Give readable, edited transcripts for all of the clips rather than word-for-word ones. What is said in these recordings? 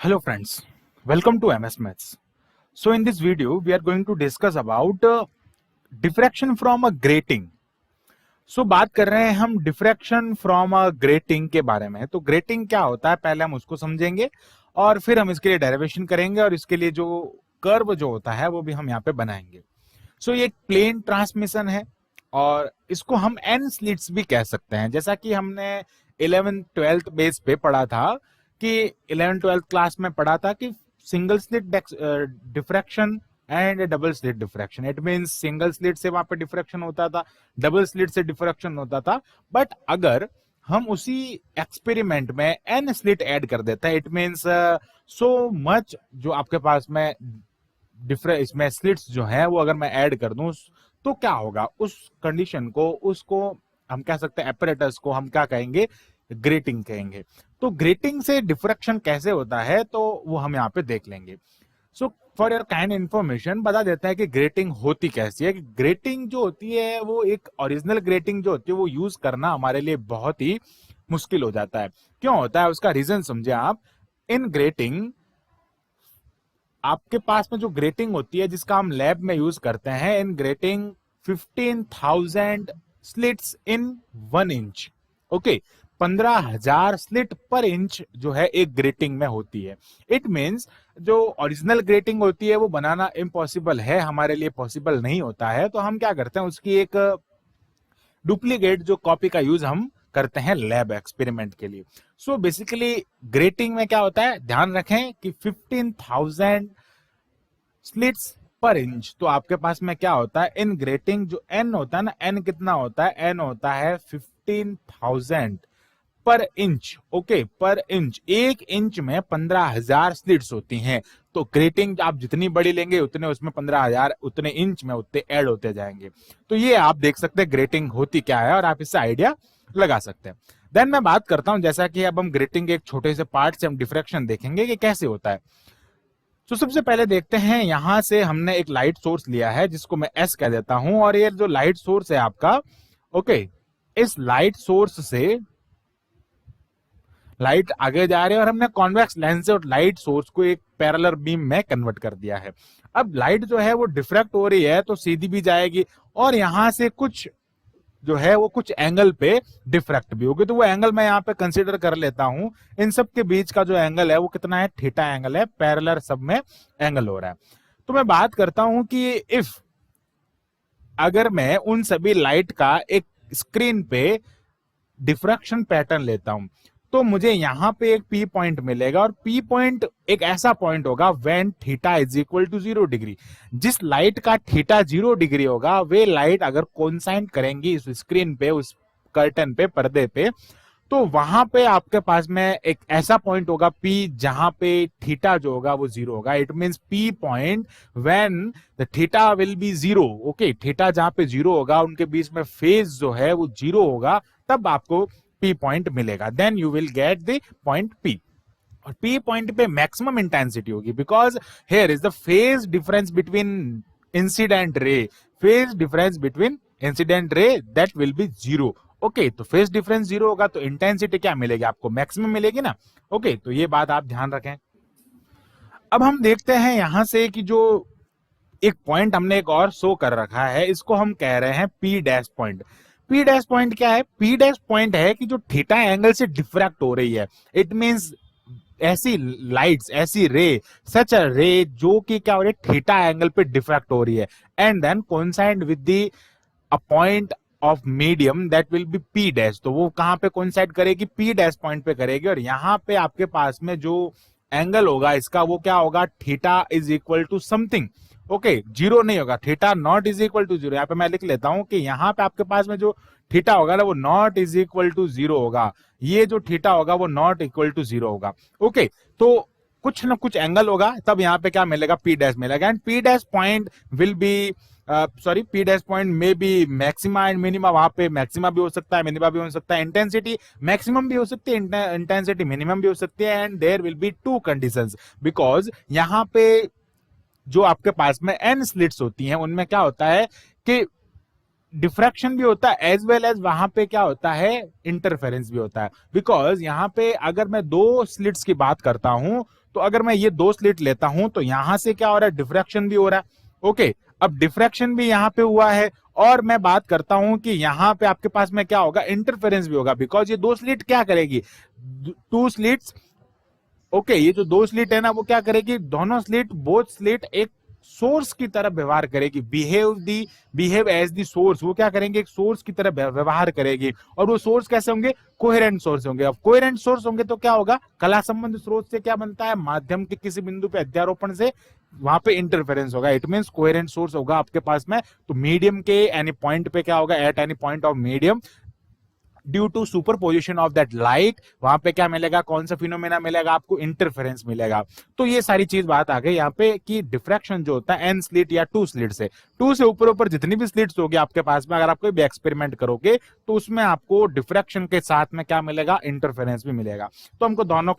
Hello friends, welcome to MS Maths. So in this video we are going to discuss about diffraction from a grating. So बात कर रहे हैं हम diffraction from a grating के बारे में। तो ग्रेटिंग क्या होता है पहले हम उसको समझेंगे और फिर हम इसके लिए डेरिवेशन करेंगे और इसके लिए जो कर्व जो होता है वो भी हम यहाँ पे बनाएंगे। सो ये एक प्लेन ट्रांसमिशन है और इसको हम एन स्लिट्स भी कह सकते हैं, जैसा कि हमने 11th-12th बेस पे पढ़ा था कि 11th-12th क्लास में पढ़ा था कि single slit diffraction and double slit diffraction. It means single slit से वहां पे डिफ्रैक्शन होता था, डबल स्लिट से डिफ्रैक्शन होता था। बट अगर हम उसी एक्सपेरिमेंट में एन स्लिट ऐड कर देते हैं, इट मींस सो मच जो आपके पास में इसमें स्लिट्स जो है वो अगर मैं ऐड कर दूं तो क्या होगा, उस कंडीशन को, उसको हम कह सकते हैं एपरेटस को हम क्या कहेंगे, ग्रेटिंग कहेंगे। तो ग्रेटिंग से डिफ्रैक्शन कैसे होता है तो वो हम यहाँ पे देख लेंगे। So for your kind information बता देता है कि ग्रेटिंग होती कैसी है। कि ग्रेटिंग जो होती है वो एक ओरिजिनल ग्रेटिंग जो होती है वो यूज करना हमारे लिए बहुत ही मुश्किल हो जाता है। क्यों होता है उसका रीजन समझे आप। इन ग्रेटिंग आपके पास में जो ग्रेटिंग होती है जिसका हम लैब में यूज करते हैं, इन ग्रेटिंग 15,000 स्लिट्स इन 1 इंच। ओके, 15,000 स्लिट पर इंच जो है एक ग्रेटिंग में होती है। इट मींस जो ओरिजिनल ग्रेटिंग होती है वो बनाना इम्पॉसिबल है, हमारे लिए पॉसिबल नहीं होता है। तो हम क्या करते हैं, उसकी एक डुप्लीकेट जो कॉपी का यूज हम करते हैं लैब एक्सपेरिमेंट के लिए। सो बेसिकली ग्रेटिंग में क्या होता है, ध्यान रखें कि 15,000 स्लिट्स पर इंच। तो आपके पास में क्या होता है, इन ग्रेटिंग जो एन होता है ना, एन कितना होता है, एन होता है 15,000 पर इंच। ओके, पर इंच, 1 इंच में 15,000 स्लिट्स होती हैं। तो ग्रेटिंग आप जितनी बड़ी लेंगे उतने उसमें 15,000 उतने इंच में उतने ऐड होते जाएंगे। तो ये आप देख सकते हैं ग्रेटिंग होती क्या है और आप इससे आइडिया लगा सकते हैं। देन मैं बात करता हूं, जैसा कि अब हम ग्रेटिंग के एक छोटे से पार्ट से हम डिफ्रैक्शन देखेंगे कि कैसे होता है। तो सबसे पहले देखते हैं, यहां से हमने एक लाइट सोर्स लिया है जिसको मैं एस कह देता हूं, और ये जो लाइट सोर्स है आपका, ओके, इस लाइट सोर्स से लाइट आगे जा रही है और हमने कॉन्वेक्स लेंस से और लाइट सोर्स को एक पैरेलल बीम में कन्वर्ट कर दिया है। अब लाइट जो है वो डिफ्रैक्ट हो रही है तो सीधी भी जाएगी और यहां से कुछ जो है वो कुछ एंगल पे डिफ्रैक्ट भी होगी। तो वो एंगल मैं यहाँ पे कंसीडर कर लेता हूं। इन सब के बीच का जो एंगल है वो कितना है, थीटा एंगल है, पैरेलल सब में एंगल हो रहा है। तो मैं बात करता हूं कि इफ अगर मैं उन सभी लाइट का एक स्क्रीन पे डिफ्रैक्शन पैटर्न लेता हूं तो मुझे यहां पे एक पी पॉइंट मिलेगा, और पी पॉइंट एक ऐसा पॉइंट होगा when theta is equal to 0 degree. जिस लाइट का थीटा 0 डिग्री होगा वे लाइट अगर कोइंसाइड करेंगी इस स्क्रीन पे, उस कर्टन पे, पर्दे पे, तो वहां पे आपके पास में एक ऐसा पॉइंट होगा पी जहां पे थीटा जो होगा वो 0 होगा। It means P point when the theta will be 0। Okay, theta जहां पे 0 होगा उनके बीच में फेज जो है वो 0 होगा, तब आपको पी पॉइंट मिलेगा। Then you will get the point P. और पी पॉइंट पे मैक्सिमम इंटेंसिटी होगी because here is the phase difference between incident ray, phase difference between incident ray that will be 0। Okay, तो phase difference 0 होगा तो intensity क्या मिलेगी आपको, maximum मिलेगी ना। ओके, तो ये बात आप ध्यान रखें। अब हम देखते हैं यहां से कि जो एक पॉइंट हमने एक और शो कर रखा है, इसको हम कह रहे हैं P dash point. P dash point क्या है, पी डैश पॉइंट है कि जो थीटा एंगल से डिफ्रैक्ट हो रही है। इट मींस ऐसी लाइट्स, ऐसी रे, सच अ रे जो कि क्या हो रही है, थीटा एंगल पे डिफ्रैक्ट हो रही है, and then coincide with the a point of medium that will be P dash. तो वो कहां पे कोइंसाइड करेगी, पी डैश पॉइंट पे करेगी। और यहां पे आपके पास में जो एंगल होगा इसका वो क्या होगा, theta is equal to something. Okay, 0 नहीं होगा, theta not is equal to 0। यहाँ पे मैं लिख लेता हूं कि यहाँ पे आपके पास में जो थीटा होगा ना वो नॉट इज इक्वल टू 0 होगा। ये जो थीटा होगा वो नॉट इक्वल टू 0 होगा। ओके, तो कुछ ना कुछ एंगल होगा तब यहाँ पे क्या मिलेगा, पी डैश मिलेगा। And P dash point will be P dash point में भी मैक्सिमा एंड मिनिमा, वहां पे मैक्सिमा भी हो सकता है, मिनिमा भी हो सकता है, इंटेंसिटी मैक्सिमम भी हो सकती है, इंटेंसिटी मिनिमम भी हो सकती है। And there will be 2 conditions because यहाँ पे जो आपके पास में एन स्लिट्स होती हैं उनमें क्या होता है कि डिफ्रैक्शन भी होता है एज वेल एज वहां पे क्या होता है, इंटरफेरेंस भी होता है। बिकॉज यहां पे अगर मैं 2 स्लिट्स की बात करता हूं तो अगर मैं ये दो स्लिट लेता हूं तो यहां से क्या हो रहा है, डिफ्रैक्शन भी हो रहा है। ओके, अब डिफ्रैक्शन भी यहाँ पे हुआ है, और मैं बात करता हूं कि यहाँ पे आपके पास में क्या होगा, इंटरफेरेंस भी होगा, बिकॉज ये दो स्लिट क्या करेगी, टू स्लिट्स, ओके, ये जो दो स्लिट है ना वो क्या करेगी, दोनों स्लिट, बोथ स्लिट एक सोर्स की तरह व्यवहार करेगी, बिहेव एज दी सोर्स, वो क्या करेंगे, एक सोर्स की तरह व्यवहार करेगी। और वो सोर्स कैसे होंगे, कोहेरेंट सोर्स होंगे। अब कोहेरेंट सोर्स होंगे तो क्या होगा, कला संबंध स्रोत से क्या बनता है, माध्यम के किसी बिंदु पे अध्यारोपण से वहां पे इंटरफेरेंस होगा, इट मींस कोहेरेंट सोर्स होगा आपके पास में। तो मीडियम के एनी पॉइंट पे क्या होगा, at any point of medium, due to superposition of that light, वहां पे क्या मिलेगा, कौन सा फिनोमेना मिलेगा आपको, इंटरफेरेंस मिलेगा। तो ये सारी चीज बात आ गई यहाँ पे कि डिफ्रैक्शन जो होता है एन स्लिट या टू स्लिट से, टू से ऊपर ऊपर जितनी भी स्लिट्स होगी आपके पास में, अगर आप कोई भी एक्सपेरिमेंट करोगे तो उसमें आपको डिफ्रैक्शन के साथ में क्या मिलेगा, इंटरफेरेंस भी मिलेगा। तो हमको दोनों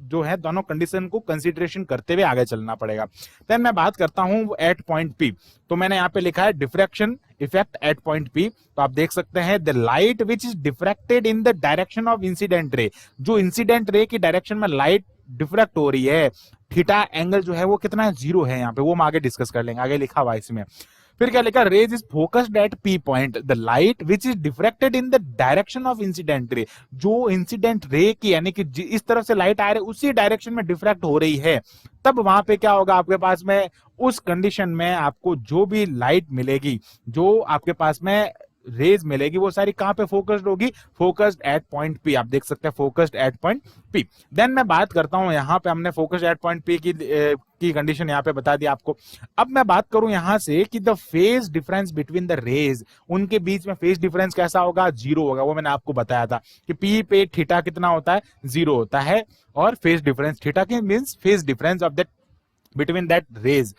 जो है दोनों कंडीशन को कंसिडरेशन करते हुए आगे चलना पड़ेगा। देन मैं बात करता हूं एट पॉइंट पी, तो मैंने यहाँ पे लिखा है diffraction effect at point P. तो आप देख सकते हैं, the light which is diffracted in the direction of incident ray, जो इंसिडेंट रे की डायरेक्शन में लाइट डिफ्रैक्ट हो रही है, थीटा एंगल जो है वो कितना है, 0 है यहाँ पे, वो हम आगे डिस्कस कर लेंगे, आगे लिखा हुआ इसमें। फिर क्या लिखा, rays is focused at P point, the light which is diffracted in the direction of incident ray, जो इंसिडेंट रे की यानी कि इस तरफ से लाइट आ रही है उसी डायरेक्शन में डिफ्रैक्ट हो रही है, तब वहां पे क्या होगा आपके पास में, उस कंडीशन में आपको जो भी लाइट मिलेगी, जो आपके पास में रेज मिलेगी, वो सारी कहां पे फोकस्ड होगी, फोकस्ड एट पॉइंट पी। आप देख सकते हैं focused at point P. Then मैं बात करता हूं, यहां पे हमने फोकस्ड एट पॉइंट पी की कंडीशन यहां पे बता दी आपको। अब मैं बात करूं यहां से कि the phase difference between the rays, उनके बीच में फेज डिफरेंस कैसा होगा, 0 होगा। वो मैंने आपको बताया था कि पी पे थीटा कितना होता है, 0 होता है, और फेज डिफरेंस थीटा के means phase difference of that between that rays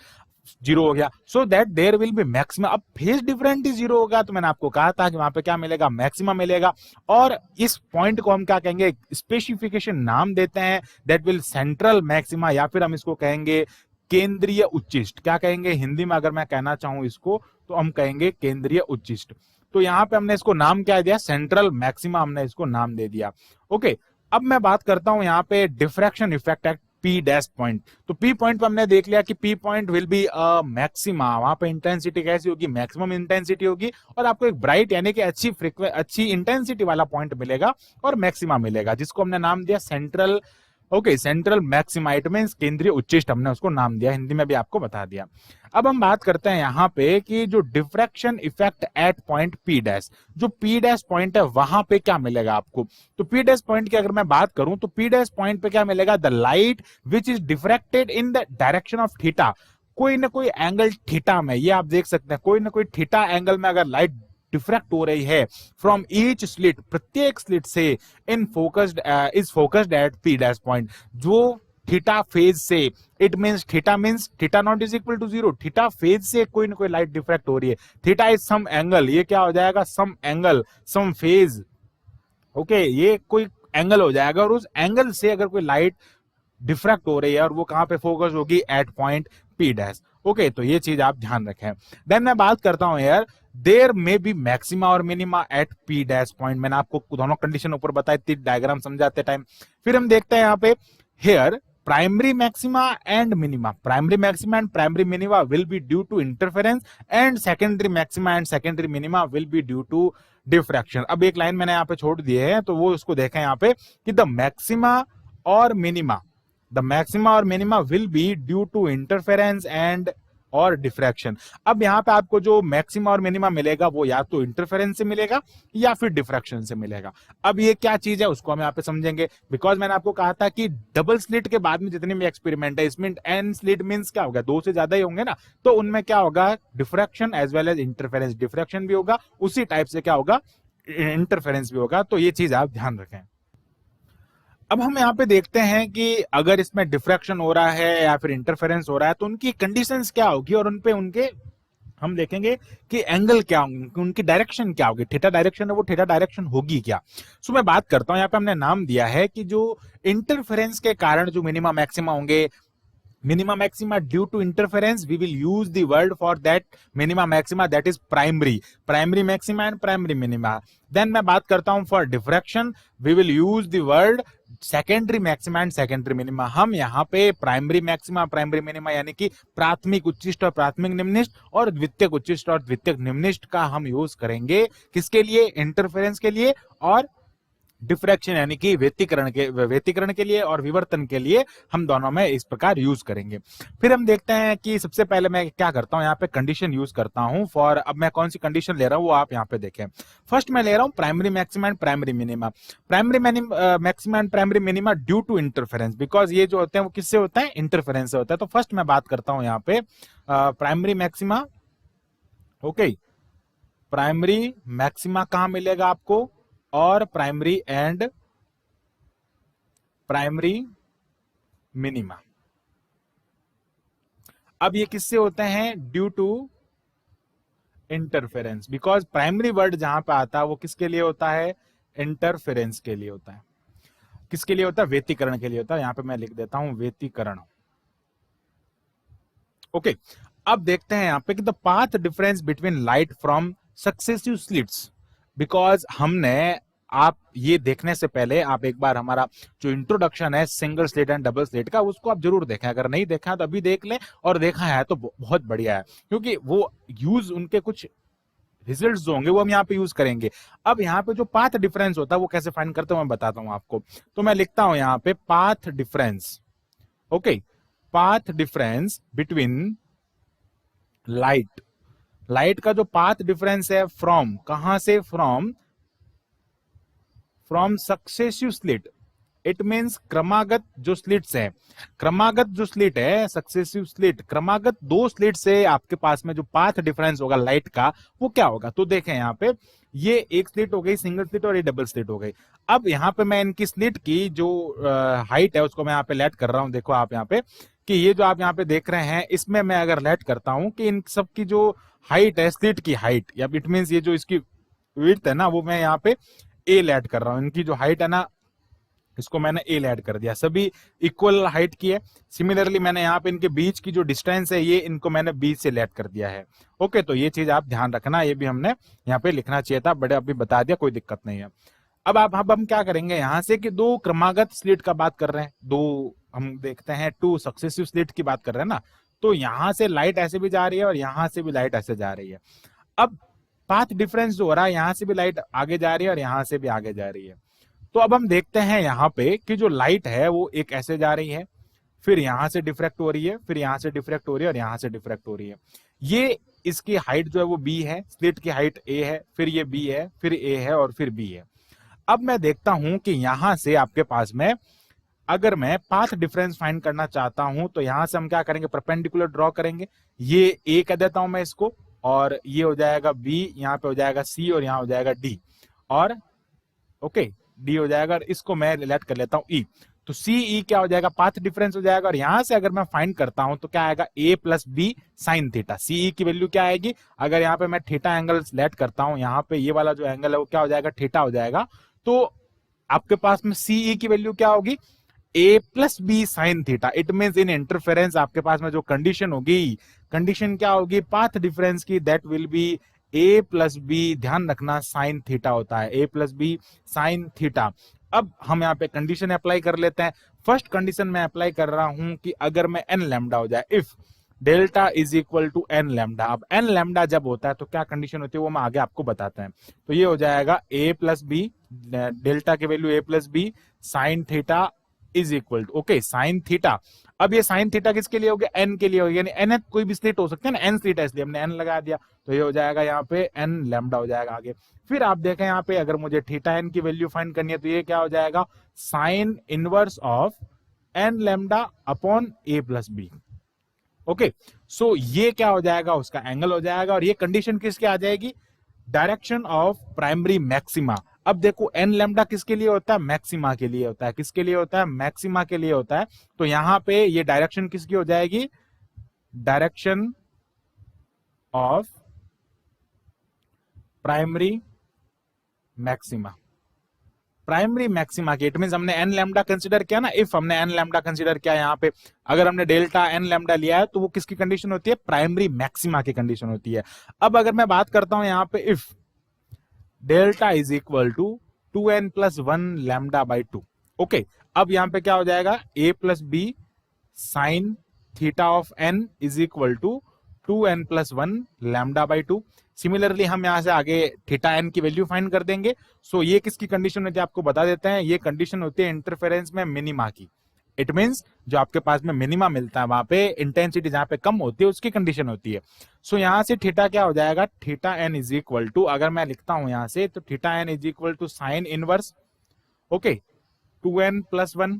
0 हो गया, so that there will be maximum. अब फेज डिफरेंट ही 0 होगा, तो मैंने आपको कहा था कि वहां पे क्या मिलेगा, मैक्सिमम मिलेगा। और इस पॉइंट को हम क्या कहेंगे, स्पेसिफिकेशन नाम देते हैं, दैट विल सेंट्रल मैक्सिमा, या फिर हम इसको कहेंगे केंद्रीय उच्चिष्ट। क्या कहेंगे हिंदी में, अगर मैं कहना चाहूं इसको, तो हम कहेंगे केंद्रीय उच्चिष्ट। तो यहां पे हमने इसको नाम क्या दिया, सेंट्रल मैक्सिमा, हमने इसको नाम दे दिया। ओके, अब मैं बात करता हूं यहाँ पे diffraction effect at P dash point. तो पी पॉइंट पे हमने देख लिया कि P point will be maxima, वहां पे इंटेंसिटी कैसी होगी, मैक्सिमम इंटेंसिटी होगी, और आपको एक ब्राइट यानी कि अच्छी इंटेंसिटी वाला पॉइंट मिलेगा और मैक्सिमा मिलेगा, जिसको हमने नाम दिया central. Okay, central maxima, it means केंद्रीय उच्चिष्ट, हमने उसको नाम दिया, हिंदी में भी आपको बता दिया। अब हम बात करते हैं यहाँ पे कि जो diffraction effect at point P dash, जो पी डैश पॉइंट है वहां पे क्या मिलेगा आपको। तो पी डैश पॉइंट की अगर मैं बात करूं तो पी डैश पॉइंट पे क्या मिलेगा, the light which is diffracted in the direction of theta, कोई ना कोई एंगल थीटा में, ये आप देख सकते हैं, कोई ना कोई थीटा एंगल में अगर लाइट डिफ्रैक्ट हो रही है फ्रॉम ईच स्लिट, प्रत्येक स्लिट से, in focused is focused at P dash point, जो थीटा फेज से, it means theta not is equal to 0, theta phase से कोई ना कोई लाइट डिफ्रैक्ट हो रही है। थीटा इज सम एंगल, ये क्या हो जाएगा, सम एंगल, सम फेज। ओके, ये कोई एंगल हो जाएगा, और उस एंगल से अगर कोई लाइट डिफ्रैक्ट हो रही है, और वो कहां पे फोकस होगी, at point P dash. Okay, तो ये चीज आप ध्यान रखें। देन मैं बात करता हूं यार, देयर मे बी मैक्सिमा और minima at P dash point. मैंने आपको दोनों कंडीशन ऊपर बताई थी डायग्राम समझाते टाइम। फिर हम देखते हैं यहाँ पे, here primary maxima and minima, primary maxima and primary minima will be due to interference, and secondary maxima and secondary minima will be due to diffraction. अब एक लाइन मैंने यहाँ पे छोड़ दी है, तो वो उसको देखें यहाँ पे कि द मैक्सिमा और minima will be due to interference and और डिफ्रैक्शन। अब यहाँ पे आपको जो मैक्सिमा और मिनिमा मिलेगा वो या तो इंटरफेरेंस से मिलेगा या फिर डिफ्रैक्शन से मिलेगा। अब ये क्या चीज है उसको हम यहाँ पे समझेंगे, बिकॉज मैंने आपको कहा था कि डबल स्लिट के बाद में जितने भी एक्सपेरिमेंट है, इसमें एन स्लिट मींस क्या होगा, 2 से ज्यादा ही होंगे ना, तो उनमें क्या होगा, diffraction as well as interference, diffraction भी होगा, उसी टाइप से क्या होगा, इंटरफेरेंस भी होगा। तो ये चीज आप ध्यान रखें। अब हम यहाँ पे देखते हैं कि अगर इसमें डिफ्रैक्शन हो रहा है या फिर इंटरफेरेंस हो रहा है तो उनकी कंडीशंस क्या होगी, और उनपे उनके हम देखेंगे कि एंगल क्या होंगे, उनकी डायरेक्शन क्या होगी, थीटा डायरेक्शन है वो थीटा डायरेक्शन होगी क्या। सो मैं बात करता हूं, यहाँ पे हमने नाम दिया है कि जो इंटरफेरेंस के कारण जो मिनिमा मैक्सिमा होंगे, minima maxima due to interference, we will use the word for that minima maxima, that is primary maxima and primary minima. Then मैं बात करता हूं for diffraction, we will use the word secondary maxima and secondary minima. हम यहाँ पे primary maxima primary minima यानी कि प्राथमिक उच्चिष्ट और प्राथमिक निम्निष्ट और द्वितीयक उच्चिष्ट और द्वितीयक निम्निष्ट का हम यूज करेंगे किसके लिए, इंटरफेरेंस के लिए और डिफ्रैक्शन यानी कि व्यतिकरण के लिए और विवर्तन के लिए हम दोनों में इस प्रकार यूज करेंगे। फिर हम देखते हैं कि सबसे पहले मैं क्या करता हूं, यहाँ पे कंडीशन यूज करता हूं फॉर, अब मैं कौन सी कंडीशन ले रहा हूं वो आप यहाँ पे देखें। फर्स्ट मैं ले रहा हूं primary maxima and primary minima. Primary maxima and primary minima due to interference, because ये जो होते हैं वो किससे होता है, इंटरफेरेंस से होता है। तो फर्स्ट मैं बात करता हूं यहाँ पे primary maxima. Okay, primary maxima कहां मिलेगा आपको, और प्राइमरी एंड प्राइमरी मिनिमा। अब ये किससे होते हैं, due to interference, because primary word जहां पे आता है वो किसके लिए होता है, इंटरफेरेंस के लिए होता है। किसके लिए होता है, व्यतिकरण के लिए होता है। यहां पे मैं लिख देता हूं व्यतिकरण। ओके, अब देखते हैं यहां पे कि the path difference between light from successive slits, because हमने, आप ये देखने से पहले आप एक बार हमारा जो इंट्रोडक्शन है single slit and double slit का, उसको आप जरूर देखें। अगर नहीं देखा है तो अभी देख लें, और देखा है तो बहुत बढ़िया है, क्योंकि वो यूज उनके कुछ रिजल्ट्स जो होंगे वो हम यहाँ पे यूज करेंगे। अब यहाँ पे जो पाथ डिफरेंस होता है वो कैसे फाइंड करते हैं मैं बताता हूं आपको। तो मैं लिखता हूं यहाँ पे path difference. Okay, path difference between light, light का जो पाथ डिफरेंस है फ्रॉम, कहां से, from successive slit, it means क्रमागत जो स्लिट्स है, क्रमागत जो स्लिट है सक्सेसिव स्लिट, क्रमागत दो स्लिट से आपके पास में जो पाथ डिफरेंस होगा लाइट का वो क्या होगा। तो देखें यहाँ पे, ये एक स्लिट हो गई सिंगल स्लिट और ये डबल स्लिट हो गई। अब यहाँ पे मैं इनकी स्लिट की जो हाइट है उसको मैं यहाँ पे लेट कर रहा हूं। देखो आप यहाँ पे कि ये जो आप यहाँ पे देख रहे हैं इसमें मैं अगर लेट करता हूं कि इन सब की जो हाइट है, स्लिट की हाइट, या इट मीन्स ये जो इसकी विड्थ है ना वो मैं यहाँ पे ए ऐड कर रहा हूं। इनकी जो हाइट है ना इसको मैंने ए ऐड कर दिया, सभी इक्वल हाइट की है। सिमिलरली मैंने यहाँ पे इनके बीच की जो डिस्टेंस है ये इनको मैंने बी से ऐड कर दिया है। ओके, तो ये चीज आप ध्यान रखना, ये भी हमने यहाँ पे लिखना चाहिए था, बड़े अभी बता दिया, कोई दिक्कत नहीं है। अब हम क्या करेंगे यहाँ से कि दो क्रमागत स्लिट का बात कर रहे हैं, दो हम देखते हैं टू सक्सेसिव स्लिट की बात कर रहे हैं ना, तो यहां से लाइट ऐसे भी जा रही है और यहां से भी लाइट ऐसे जा रही है। अब पाथ डिफरेंस जो हो रहा है, यहां से भी लाइट आगे जा रही है और यहां से भी आगे जा रही है। तो अब हम देखते हैं यहाँ पे कि जो लाइट है वो एक ऐसे जा रही है, फिर यहां से डिफ्रैक्ट हो रही है, फिर यहां से डिफ्रैक्ट हो रही है और यहां से डिफ्रैक्ट हो रही है। ये इसकी हाइट जो है वो बी है, स्लिट की हाइट ए है, फिर ये बी है, फिर ए है और फिर बी है। अब मैं देखता हूं कि यहां से आपके पास में अगर मैं पाथ डिफरेंस फाइंड करना चाहता हूं तो यहां से हम क्या करेंगे, परपेंडिकुलर ड्रॉ करेंगे। ये ए कह देता हूं मैं इसको, और ये हो जाएगा बी, यहाँ पे हो जाएगा सी और यहाँ हो जाएगा डी, और ओके डी हो जाएगा, और इसको मैं रिलेट कर लेता हूं ई। तो सी ई क्या हो जाएगा, पाथ डिफरेंस हो जाएगा। और यहां से अगर मैं फाइंड करता हूं तो क्या आएगा, ए प्लस बी साइन थीटा। सी ई की वैल्यू क्या आएगी, अगर यहाँ पे मैं थीटा एंगल सेलेक्ट करता हूं, यहाँ पे ये वाला जो एंगल है वो क्या हो जाएगा, थीटा हो जाएगा। तो आपके पास में सीई की वैल्यू क्या होगी, a plus b sine theta. It means in interference आपके पास में जो कंडीशन होगी, कंडीशन क्या होगी पाथ डिफरेंस की, that will be a plus b, ध्यान रखना साइन थीटा होता है, a plus b sine theta. अब हम यहाँ पे कंडीशन अप्लाई कर लेते हैं। फर्स्ट कंडीशन मैं अप्लाई कर रहा हूं कि अगर मैं एन लैम्डा हो जाए, if delta is equal to n lambda. अब एन लैम्डा जब होता है तो क्या कंडीशन होती है वो मैं आगे आपको बताते हैं। तो ये हो जाएगा ए प्लस बी, डेल्टा की value a plus b sine theta is equal to, okay sine theta. अब ये साइन थीटा किसके लिए हो गया, एन के लिए हो गया, यानी एन कोई भी स्लिट हो सकता है ना, एन स्लिट है इसलिए हमने एन लगा दिया। तो ये हो जाएगा यहाँ पे एन लैम्डा हो जाएगा आगे। फिर आप देखें यहाँ पे अगर मुझे थीटा एन की वैल्यू फाइंड करनी है तो ये क्या हो जाएगा, sine inverse of n lambda upon a plus b. Okay, so ये क्या हो जाएगा, उसका एंगल हो जाएगा। और ये कंडीशन किसके आ जाएगी, डायरेक्शन ऑफ प्राइमरी मैक्सिमा। अब देखो एन लैम्डा किसके लिए होता है, मैक्सिमा के लिए होता है। किसके लिए होता है, मैक्सिमा के लिए होता है। तो यहां पे ये डायरेक्शन किसकी हो जाएगी, direction of primary maxima, primary maxima की। इट मींस हमने एन लैम्डा कंसीडर किया ना, इफ हमने एन लैम्डा कंसीडर किया यहाँ पे, अगर हमने डेल्टा एन लैम्डा लिया है तो वो किसकी कंडीशन होती है, प्राइमरी मैक्सिमा की कंडीशन होती है। अब अगर मैं बात करता हूं यहाँ पे if delta is equal to 2n plus 1 lambda by 2। Okay, अब यहाँ पे क्या हो जाएगा, a plus b sine theta of n is equal to 2n plus 1 lambda by 2। Similarly हम यहाँ से आगे थीटा n की वैल्यू फाइंड कर देंगे। सो ये किसकी कंडीशन होती है आपको बता देते हैं, ये कंडीशन होती है इंटरफेरेंस में मिनिमा की। इट मीन्स जो आपके पास में मिनिमा मिलता है वहां पे इंटेंसिटी जहां पे कम होती है उसकी कंडीशन होती है। सो यहां से थीटा क्या हो जाएगा, theta n is equal to, अगर मैं लिखता हूं यहां से तो theta n is equal to sine inverse okay 2n plus 1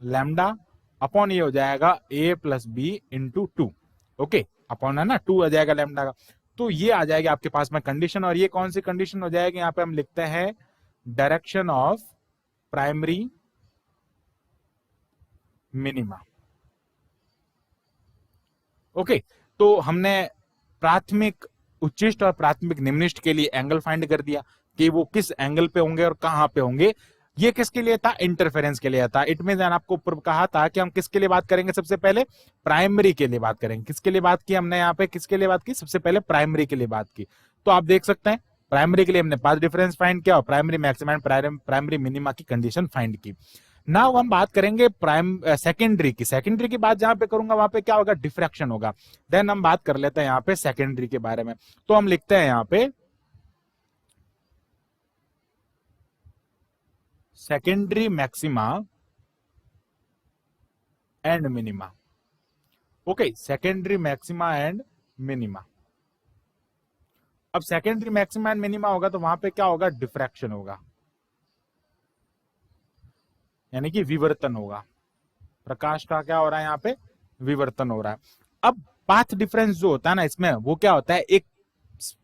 lambda upon ये हो जाएगा a plus b into 2 okay, upon है ना 2 आ जाएगा लैम्डा का। तो ये आ जाएगी आपके पास में कंडीशन, और ये कौन सी कंडीशन हो जाएगी, यहाँ पे हम लिखते हैं direction of primary minima. Okay, तो हमने प्राथमिक उच्चिष्ट और प्राथमिक निम्निष्ट के लिए एंगल फाइंड कर दिया कि वो किस एंगल पे होंगे और कहां पे होंगे। ये किसके लिए था, इंटरफेरेंस के लिए था। इट मीन आपको ऊपर कहा था कि हम किसके लिए बात करेंगे, सबसे पहले प्राइमरी के लिए बात करेंगे। किसके लिए बात की हमने यहाँ पे, किसके लिए बात की, सबसे पहले प्राइमरी के लिए बात की। तो आप देख सकते हैं प्राइमरी के लिए हमने पाथ डिफरेंस फाइंड किया और प्राइमरी मैक्सिमम प्राइमरी मिनिमा की कंडीशन फाइंड की। नाउ हम बात करेंगे सेकेंडरी की। सेकेंडरी की बात जहां पे करूंगा वहां पे क्या होगा, डिफ्रैक्शन होगा। देन हम बात कर लेते हैं यहाँ पे सेकेंडरी के बारे में। तो हम लिखते हैं यहाँ पे secondary maxima and minima. Okay, secondary maxima and minima. अब सेकेंडरी मैक्सिमा एंड मिनिमा होगा तो वहां पे क्या होगा, डिफ्रैक्शन होगा, यानी कि विवर्तन होगा। प्रकाश का क्या हो रहा है यहाँ पे, विवर्तन हो रहा है। अब पाथ डिफरेंस जो होता है ना इसमें, वो क्या होता है, एक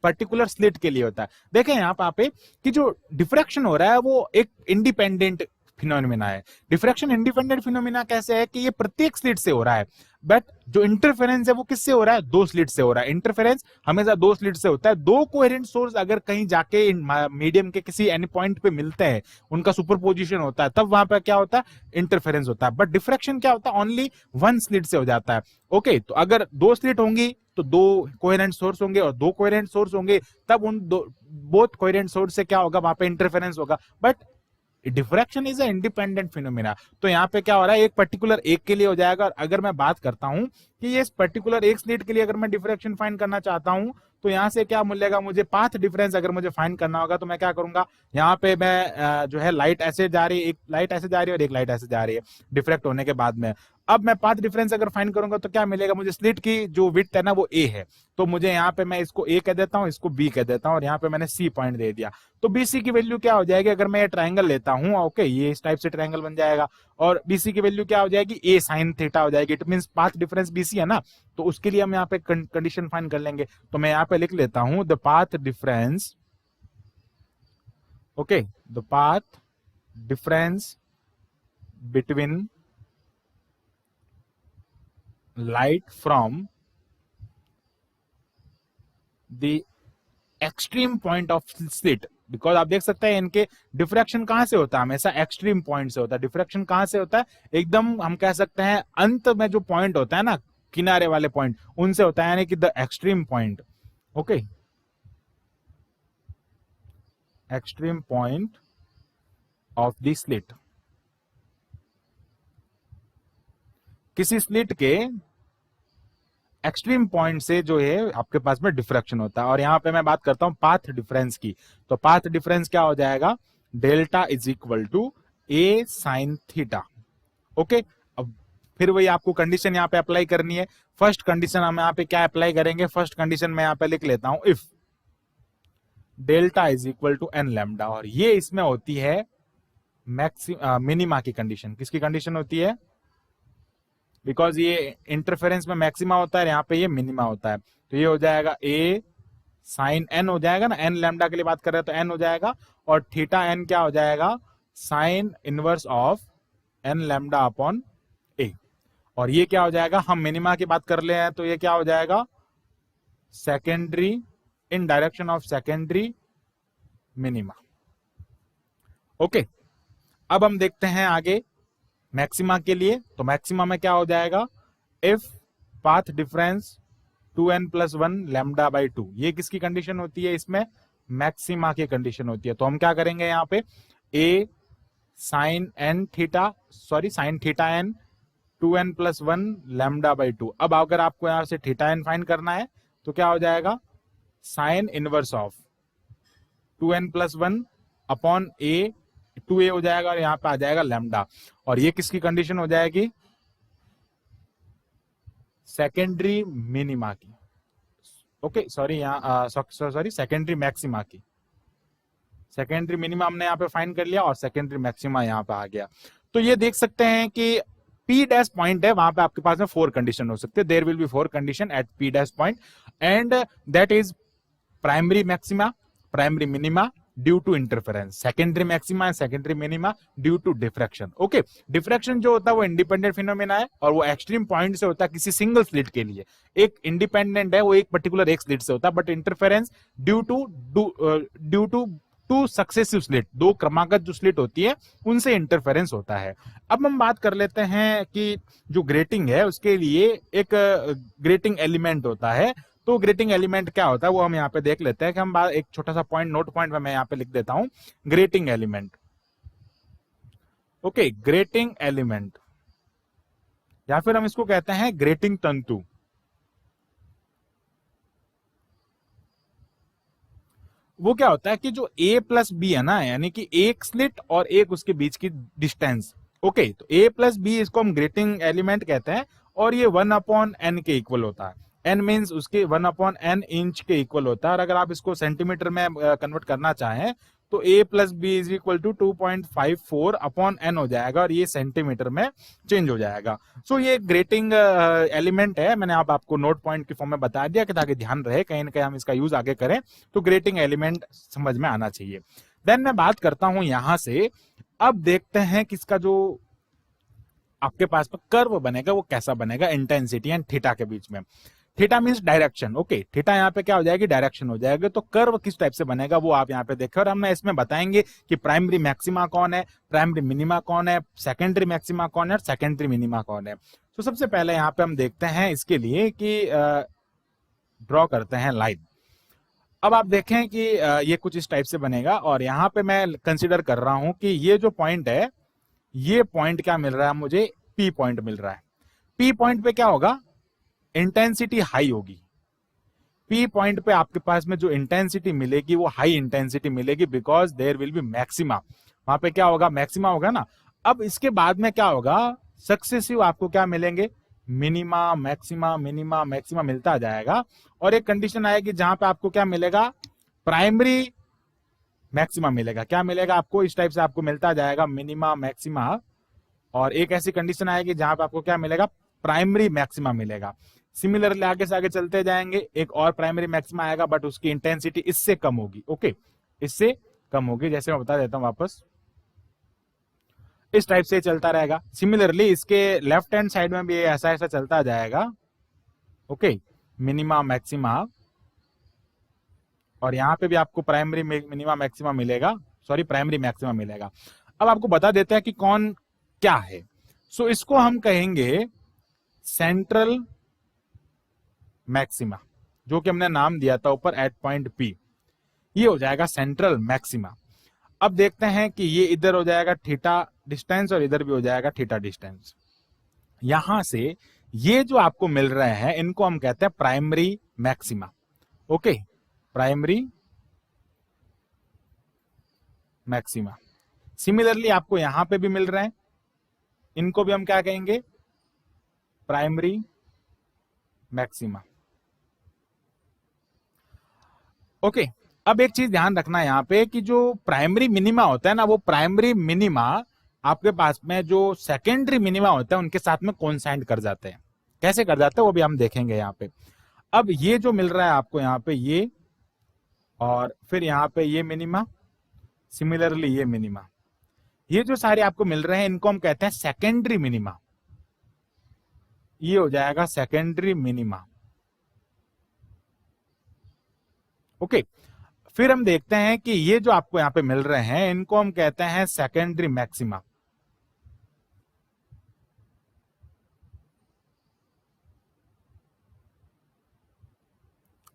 पर्टिकुलर स्लिट के लिए होता है। देखें यहाँ पे कि जो डिफ्रैक्शन हो रहा है वो एक इंडिपेंडेंट फिनोमिना है। डिफ्रैक्शन इंडिपेंडेंट फिनोमिना कैसे है कि ये प्रत्येक स्लिट से हो रहा है, बट जो इंटरफेरेंस है वो किससे हो रहा है, दो स्लिट से हो रहा है। इंटरफेरेंस हमेशा दो स्लिट से होता है। दो कोहेरेंट सोर्स अगर कहीं जाके मीडियम के किसी एनी पॉइंट पे मिलते हैं, उनका सुपरपोजिशन होता है, तब वहां पर क्या होता है, इंटरफेरेंस होता है। बट डिफ्रैक्शन क्या होता है, ओनली वन स्लिट से हो जाता है। ओके, तो अगर दो स्लिट होंगी तो दो कोहेरेंट सोर्स होंगे, और दो कोहेरेंट सोर्स होंगे तब उन दो बोथ कोहेरेंट सोर्स से क्या होगा, वहां पे इंटरफेरेंस होगा। But diffraction is a independent phenomena. तो यहाँ पे क्या हो रहा है, एक पर्टिकुलर एक के लिए हो जाएगा। और अगर मैं बात करता हूं कि ये पर्टिकुलर एक स्लिट के लिए अगर मैं डिफ्रैक्शन फाइंड करना चाहता हूं तो यहां से क्या मिलेगा मुझे, पाथ डिफरेंस अगर मुझे फाइंड करना होगा तो मैं क्या करूंगा, यहाँ पे मैं जो है लाइट ऐसे जा रही है, एक लाइट ऐसे जा रही है और एक लाइट ऐसे जा रही है डिफ्रैक्ट होने के बाद में। अब मैं पाथ डिफरेंस अगर फाइंड करूंगा तो क्या मिलेगा मुझे, स्लिट की जो विड्थ है ना वो ए है, तो मुझे यहाँ पे मैं इसको ए कह देता हूँ, इसको बी कह देता हूँ, और यहाँ पे मैंने सी पॉइंट दे दिया। तो बीसी की वैल्यू क्या हो जाएगी, अगर मैं ये ट्राइंगल लेता हूँ, ओके, ये इस टाइप से ट्राइंगल बन जाएगा, और बीसी की वैल्यू क्या हो जाएगी, ए साइन थीटा हो जाएगी। It mean path difference BC है ना, तो उसके लिए हम यहाँ पे कंडीशन फाइंड कर लेंगे। तो मैं यहाँ पे लिख लेता हूं the path difference, okay, the path difference between light from the extreme point of slit. Because आप देख सकते हैं इनके डिफ्रैक्शन कहां से होता है, हमेशा एक्सट्रीम पॉइंट से होता है। डिफ्रैक्शन कहां से होता है, एकदम हम कह सकते हैं अंत में जो पॉइंट होता है ना, किनारे वाले पॉइंट, उनसे होता है, यानी कि the extreme point, okay, extreme point of the slit. किसी स्लिट के एक्सट्रीम पॉइंट से जो है आपके पास में डिफ्रैक्शन होता है। और यहां पे मैं बात करता हूं पाथ डिफरेंस की, तो पाथ डिफरेंस क्या हो जाएगा, delta is equal to a sine theta. Okay, अब फिर वही आपको कंडीशन यहां पे अप्लाई करनी है। फर्स्ट कंडीशन हम यहां पे क्या अप्लाई करेंगे, फर्स्ट कंडीशन मैं यहां पे लिख लेता हूं, if delta is equal to n lambda, और ये इसमें होती है मिनिमा की कंडीशन। किसकी कंडीशन होती है, बिकॉज ये इंटरफेरेंस में मैक्सिमा होता है, यहाँ पे ये मिनिमा होता है। तो ये हो जाएगा ए साइन एन हो जाएगा ना, एन लैम्डा के लिए बात कर रहे हैं तो एन हो जाएगा, और थीटा एन क्या हो जाएगा, sine inverse of n lambda upon a. और ये क्या हो जाएगा, हम मिनिमा की बात कर ले हैं तो ये क्या हो जाएगा, secondary in direction of secondary minima. Okay, अब हम देखते हैं आगे मैक्सिमा के लिए। तो मैक्सिमा में क्या हो जाएगा, if path difference 2n plus 1 lambda by 2, ये किसकी कंडीशन होती है, इसमें मैक्सिमा की कंडीशन होती है। तो हम क्या करेंगे यहाँ पे, a sine n theta, sorry sine theta n 2n+1 λ/2। अब अगर आपको यहां से थीटा एन फाइंड करना है तो क्या हो जाएगा, sine inverse of 2n+1 upon A, 2a हो जाएगा और यहां पे आ जाएगा लैम्डा। और ये किसकी कंडीशन हो जाएगी, सेकेंडरी मिनिमा की, ओके सॉरी यहाँ सॉरी सेकेंडरी मैक्सिमा की। सेकेंडरी मिनिमा हमने यहाँ पे फाइंड कर लिया और सेकेंडरी मैक्सिमा यहाँ पे आ गया। तो ये देख सकते हैं कि पी डैश पॉइंट है, वहां पे आपके पास में 4 कंडीशन हो सकते हैं। There will be 4 condition at P dash point and that is primary maxima, primary minima due to interference, secondary maxima and secondary minima due to diffraction. Okay, diffraction जो होता है वो इंडिपेंडेंट फिनोमेना है और वो एक्सट्रीम पॉइंट से होता है किसी सिंगल स्लिट के लिए। एक इंडिपेंडेंट है, वो एक पर्टिकुलर एक स्लिट से होता है, but interference due to two successive slit, 2 क्रमागत जो स्लिट होती है उनसे इंटरफेरेंस होता है। अब हम बात कर लेते हैं कि जो ग्रेटिंग है उसके लिए एक ग्रेटिंग एलिमेंट होता है। तो ग्रेटिंग एलिमेंट क्या होता है वो हम यहाँ पे देख लेते हैं कि हम एक छोटा सा पॉइंट नोट पॉइंट में मैं यहाँ पे लिख देता हूं, grating element. Okay, grating element या फिर हम इसको कहते हैं ग्रेटिंग तंतु। वो क्या होता है कि जो a प्लस बी है ना, यानी कि एक स्लिट और एक उसके बीच की डिस्टेंस। ओके, तो a प्लस बी इसको हम ग्रेटिंग एलिमेंट कहते हैं और ये 1/n के इक्वल होता है। n मीन्स उसके 1/n इंच के इक्वल होता है। और अगर आप इसको सेंटीमीटर में कन्वर्ट करना चाहें तो a plus b is equal to 2.54/n हो जाएगा और ये सेंटीमीटर में चेंज हो जाएगा। सो ये ग्रेटिंग एलिमेंट है, मैंने आपको नोट पॉइंट के फॉर्म में बता दिया कि ताकि ध्यान रहे, कहीं ना कहीं हम इसका यूज आगे करें तो ग्रेटिंग एलिमेंट समझ में आना चाहिए। देन मैं बात करता हूं यहां से, अब देखते हैं कि इसका जो आपके पास में कर्व बनेगा वो कैसा बनेगा इंटेंसिटी एंड थीटा के बीच में। Theta means direction, okay, theta यहाँ पे क्या हो जाएगी, डायरेक्शन हो जाएगा। तो कर्व किस टाइप से बनेगा वो आप यहाँ पे देखें और हम इसमें बताएंगे कि प्राइमरी मैक्सिमा कौन है, प्राइमरी मिनिमा कौन है, सेकेंडरी मैक्सिमा कौन है और सेकेंडरी मिनिमा कौन है। तो सबसे पहले यहाँ पे हम देखते हैं इसके लिए कि ड्रॉ करते हैं लाइन। अब आप देखें कि ये कुछ इस टाइप से बनेगा और यहाँ पे मैं कंसिडर कर रहा हूं कि ये जो पॉइंट है, ये पॉइंट क्या मिल रहा है मुझे, पी पॉइंट मिल रहा है। पी पॉइंट पे क्या होगा, इंटेंसिटी हाई होगी। पी पॉइंट पे आपके पास में जो इंटेंसिटी मिलेगी वो हाई इंटेंसिटी मिलेगी because there will be maxima. वहां पे क्या होगा, मैक्सिमा होगा ना। अब इसके बाद में क्या होगा, सक्सेसिव आपको क्या मिलेंगे, मिनिमा मैक्सिमा मिनिमा मैक्सिमा मिलता जाएगा और एक कंडीशन आएगी जहां पे आपको क्या मिलेगा, प्राइमरी मैक्सिमा मिलेगा। क्या मिलेगा आपको, इस टाइप से आपको मिलता जाएगा मिनिमा मैक्सिमा और एक ऐसी कंडीशन आएगी जहां पे आपको क्या मिलेगा, प्राइमरी मैक्सिमा मिलेगा। सिमिलरली आगे से आगे चलते जाएंगे, एक और प्राइमरी मैक्सिमा आएगा बट उसकी इंटेंसिटी इससे कम होगी। ओके, इससे कम होगी, जैसे मैं बता देता हूं वापस, इस टाइप से चलता रहेगा। सिमिलरली इसके लेफ्ट हैंड साइड में भी ऐसा ऐसा चलता जाएगा। ओके, मिनिमा मैक्सिमा और यहां पे भी आपको प्राइमरी मिनिमा मैक्सिमा मिलेगा, सॉरी प्राइमरी मैक्सिमा मिलेगा। अब आपको बता देते हैं कि कौन क्या है। सो इसको हम कहेंगे सेंट्रल मैक्सिमा, जो कि हमने नाम दिया था ऊपर एट पॉइंट पी, ये हो जाएगा सेंट्रल मैक्सिमा। अब देखते हैं कि ये इधर हो जाएगा थीटा डिस्टेंस और इधर भी हो जाएगा थीटा डिस्टेंस। यहां से ये जो आपको मिल रहे हैं इनको हम कहते हैं primary maxima. Okay, primary maxima. Similarly आपको यहां पे भी मिल रहे हैं, इनको भी हम क्या कहेंगे, प्राइमरी मैक्सिमा। ओके, अब एक चीज ध्यान रखना यहां पे कि जो प्राइमरी मिनिमा होता है ना, वो प्राइमरी मिनिमा आपके पास में जो सेकेंडरी मिनिमा होता है उनके साथ में कोइंसाइड कर जाते हैं। कैसे कर जाते हैं वो भी हम देखेंगे यहाँ पे। अब ये जो मिल रहा है आपको यहाँ पे ये, और फिर यहाँ पे ये मिनिमा, सिमिलरली ये मिनिमा, ये जो सारे आपको मिल रहे हैं इनको हम कहते हैं सेकेंडरी मिनिमा। ये हो जाएगा सेकेंडरी मिनिमा। ओके, फिर हम देखते हैं कि ये जो आपको यहां पे मिल रहे हैं इनको हम कहते हैं secondary maxima.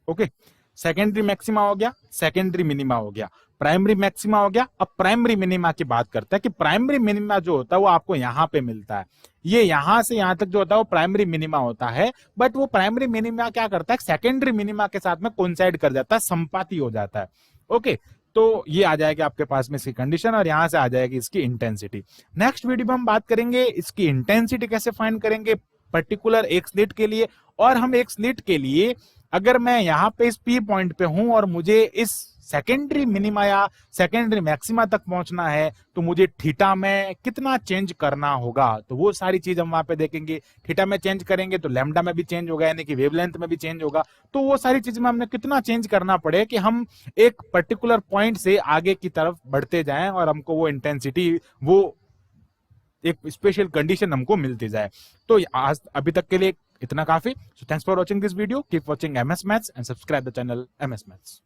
Okay, secondary maxima हो गया, सेकेंडरी मिनिमा हो गया, प्राइमरी मैक्सिमा हो गया। अब प्राइमरी मिनिमा की बात करते हैं कि प्राइमरी मिनिमा जो होता है वो आपको यहां पे मिलता है, ये यहां से यहां तक जो होता है वो प्राइमरी मिनिमा होता है। बट वो प्राइमरी मिनिमा क्या करता है, सेकेंडरी मिनिमा के साथ में कोइंसाइड कर जाता है, संपाती हो जाता है। ओके, तो ये आ जाएगी आपके पास में इसकी कंडीशन और यहां से आ जाएगी इसकी इंटेंसिटी। नेक्स्ट वीडियो में हम बात करेंगे इसकी इंटेंसिटी कैसे फाइंड करेंगे पर्टिकुलर एक स्लिट के लिए। और हम एक स्लिट के लिए अगर मैं यहां पे इस पी पॉइंट पे हूं और मुझे इस सेकेंडरी मिनिमा या सेकेंडरी मैक्सिमा तक पहुंचना है तो मुझे थीटा में कितना चेंज करना होगा, तो वो सारी चीज हम वहां पे देखेंगे। थीटा में चेंज करेंगे तो लैम्डा में भी चेंज होगा, यानी कि वेवलेंथ में भी चेंज होगा। तो वो सारी चीज में हमने कितना चेंज करना पड़े कि हम एक पर्टिकुलर पॉइंट से आगे की तरफ बढ़ते जाएं और हमको वो इंटेंसिटी, वो एक स्पेशल कंडीशन हमको मिलती जाए। तो आज अभी तक के लिए इतना काफी। So thanks for watching this video, keep watching MS Maths and subscribe the channel MS Maths।